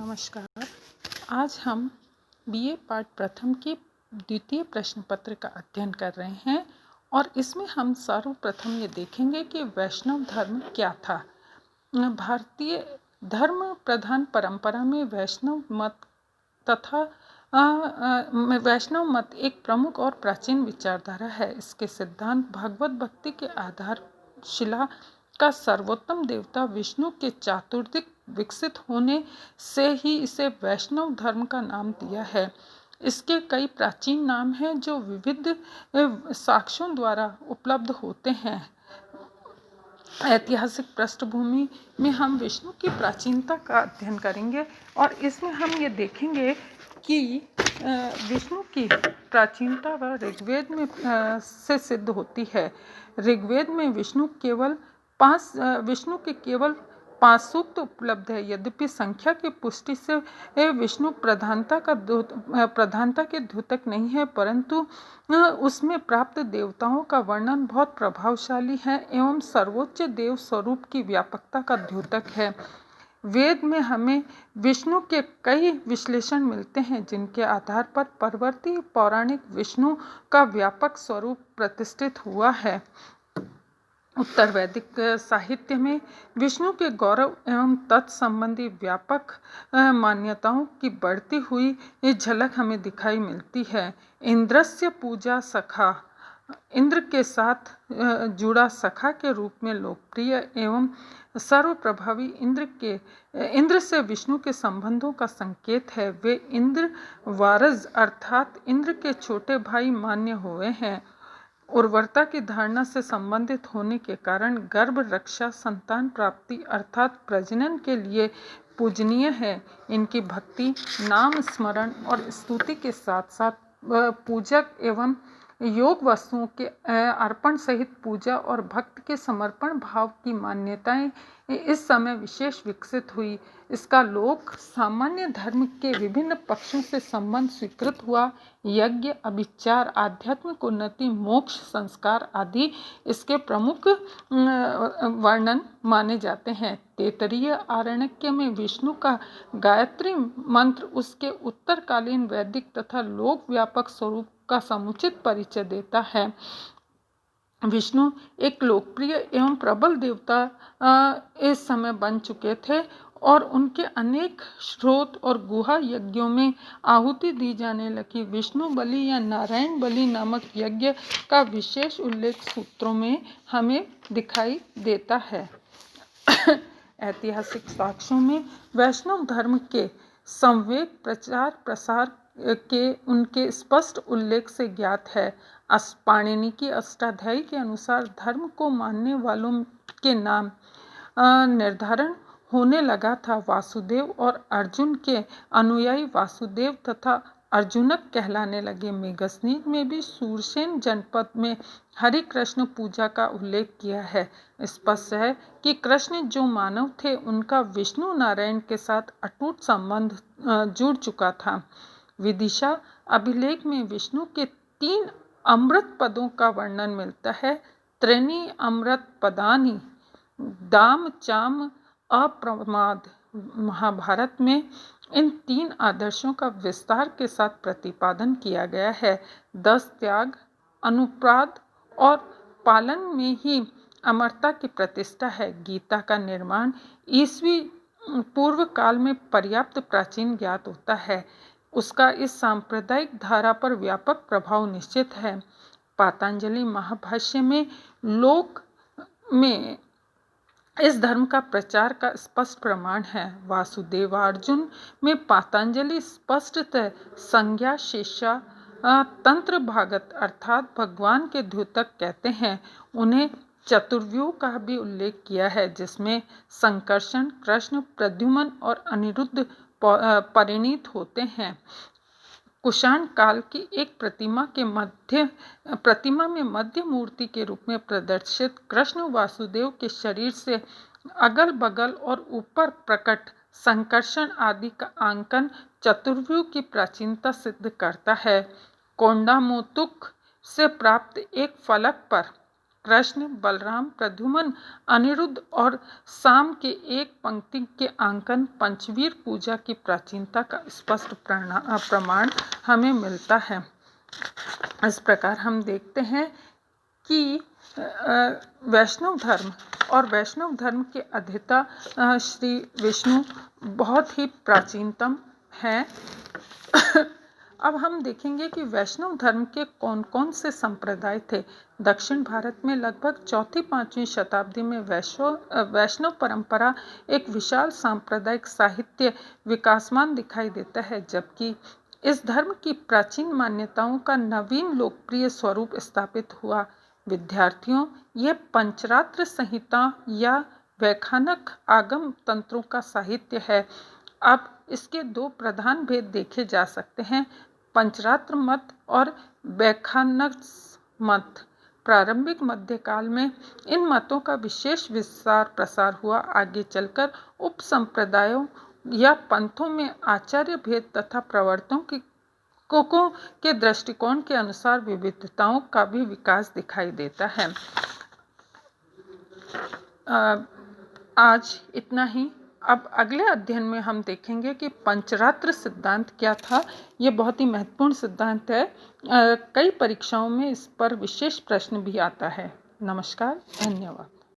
नमस्कार। आज हम बीए पाठ प्रथम के द्वितीय प्रश्न पत्र का अध्ययन कर रहे हैं और इसमें हम सर्वप्रथम ये देखेंगे कि वैष्णव धर्म क्या था। भारतीय धर्म प्रधान परंपरा में वैष्णव मत तथा वैष्णव मत एक प्रमुख और प्राचीन विचारधारा है। इसके सिद्धांत भगवत भक्ति के आधारशिला का सर्वोत्तम देवता विष्णु के चातुर्दिक विकसित होने से ही इसे वैष्णव धर्म का नाम दिया है। इसके कई प्राचीन नाम हैं जो विविध साक्ष्यों द्वारा उपलब्ध होते हैं। ऐतिहासिक पृष्ठभूमि में हम विष्णु की प्राचीनता का अध्ययन करेंगे और इसमें हम ये देखेंगे कि विष्णु की प्राचीनता व ऋग्वेद में से सिद्ध होती है। ऋग्वेद में विष्णु के केवल 5 सूक्त उपलब्ध है। यद्यपि संख्या की पुष्टि से विष्णु प्रधानता के द्योतक नहीं है, परंतु उसमें प्राप्त देवताओं का वर्णन बहुत प्रभावशाली है एवं सर्वोच्च देव स्वरूप की व्यापकता का द्योतक है। वेद में हमें विष्णु के कई विश्लेषण मिलते हैं जिनके आधार पर परवर्ती पौराणिक विष्णु का व्यापक स्वरूप प्रतिष्ठित हुआ है। उत्तर वैदिक साहित्य में विष्णु के गौरव एवं तत्संबंधी व्यापक मान्यताओं की बढ़ती हुई झलक हमें दिखाई मिलती है। इंद्रस्य पूजा सखा, इंद्र के साथ जुड़ा सखा के रूप में लोकप्रिय एवं सर्वप्रभावी इंद्र से विष्णु के संबंधों का संकेत है। वे इंद्र वारज अर्थात इंद्र के छोटे भाई मान्य हुए हैं। उर्वरता की धारणा से संबंधित होने के कारण गर्भ रक्षा, संतान प्राप्ति अर्थात प्रजनन के लिए पूजनीय है। इनकी भक्ति, नाम स्मरण और स्तुति के साथ साथ पूजक एवं योग वस्तुओं के अर्पण सहित पूजा और भक्त के समर्पण भाव की मान्यताएं इस समय विशेष विकसित हुई। इसका लोक सामान्य धर्म के विभिन्न पक्षों से संबंध स्वीकृत हुआ। यज्ञ, अभिचार, आध्यात्मिक उन्नति, मोक्ष, संस्कार आदि इसके प्रमुख वर्णन माने जाते हैं। तैत्तिरीय आरण्यक में विष्णु का गायत्री मंत्र उसके उत्तरकालीन वैदिक तथा लोक व्यापक स्वरूप का समुचित परिचय देता है। विष्णु एक लोकप्रिय एवं प्रबल देवता इस समय बन चुके थे और उनके अनेक स्रोत और गुहा यज्ञों में आहुति दी जाने लगी। विष्णु बलि या नारायण बलि नामक यज्ञ का विशेष उल्लेख सूत्रों में हमें दिखाई देता है। ऐतिहासिक साक्ष्यों में वैष्णव धर्म के संवेग प्रचार प्रसार के उनके स्पष्ट उल्लेख से ज्ञात है। पाणिनि की अष्टाध्यायी के अनुसार धर्म को मानने वालों के नाम निर्धारण होने लगा था। वासुदेव और अर्जुन के अनुयायी वासुदेव तथा अर्जुनक कहलाने लगे। मेघस्नीद में भी सूरसेन जनपद में हरि कृष्ण पूजा का उल्लेख किया है। स्पष्ट है कि कृष्ण जो मानव थे उनका विष्णु नारायण के साथ अटूट संबंध जुड़ चुका था। विदिशा अभिलेख में विष्णु के 3 अमृत पदों का वर्णन मिलता है। त्रीणि अमृत पदानि दाम चाम अप्रमाद। महाभारत में इन 3 आदर्शों का विस्तार के साथ प्रतिपादन किया गया है। 10 त्याग, अनुप्राद और पालन में ही अमरता की प्रतिष्ठा है। गीता का निर्माण ईसवी पूर्व काल में पर्याप्त प्राचीन ज्ञात होता है। उसका इस सांप्रदायिक धारा पर व्यापक प्रभाव निश्चित है। पातंजलि महाभाष्य में लोक में इस धर्म का प्रचार का स्पष्ट प्रमाण है। वासुदेवार्जुन में पातंजलि स्पष्टतः संज्ञा शिष्या तंत्र भागत अर्थात भगवान के द्योतक कहते हैं। उन्हें चतुर्व्यूह का भी उल्लेख किया है जिसमें संकर्षण, कृष्ण, प्रद्युम्न और अनिरुद्ध परिणीत होते हैं। कुषाण काल की एक प्रतिमा में मध्य मूर्ति के रूप में प्रदर्शित कृष्ण वासुदेव के शरीर से अगल बगल और ऊपर प्रकट संकर्षण आदि का आंकन चतुर्व्यूह की प्राचीनता सिद्ध करता है। कोंडामोतुक से प्राप्त एक फलक पर कृष्ण, बलराम, प्रद्युम्न, अनिरुद्ध और साम के एक पंक्ति के अंकन पंचवीर पूजा की प्राचीनता का स्पष्ट प्रमाण हमें मिलता है। इस प्रकार हम देखते हैं कि वैष्णव धर्म और वैष्णव धर्म के अधिता श्री विष्णु बहुत ही प्राचीनतम हैं। अब हम देखेंगे कि वैष्णव धर्म के कौन कौन से संप्रदाय थे। दक्षिण भारत में लगभग 4वीं-5वीं शताब्दी में वैष्णव परंपरा एक विशाल सांप्रदायिक साहित्य विकासमान दिखाई देता है, जबकि इस धर्म की प्राचीन मान्यताओं का नवीन लोकप्रिय स्वरूप स्थापित हुआ। विद्यार्थियों, यह पंचरात्र संहिता या वैखानक आगम तंत्रों का साहित्य है। अब इसके दो प्रधान भेद देखे जा सकते हैं, पंचरात्र मत और वैखानक मत। प्रारंभिक मध्यकाल में इन मतों का विशेष विस्तार प्रसार हुआ। आगे चलकर उप संप्रदायों या पंथों में आचार्य भेद तथा प्रवर्तकों के दृष्टिकोण के अनुसार विविधताओं का भी विकास दिखाई देता है। आज इतना ही। अब अगले अध्ययन में हम देखेंगे कि पंचरात्र सिद्धांत क्या था। ये बहुत ही महत्वपूर्ण सिद्धांत है। कई परीक्षाओं में इस पर विशेष प्रश्न भी आता है। नमस्कार, धन्यवाद।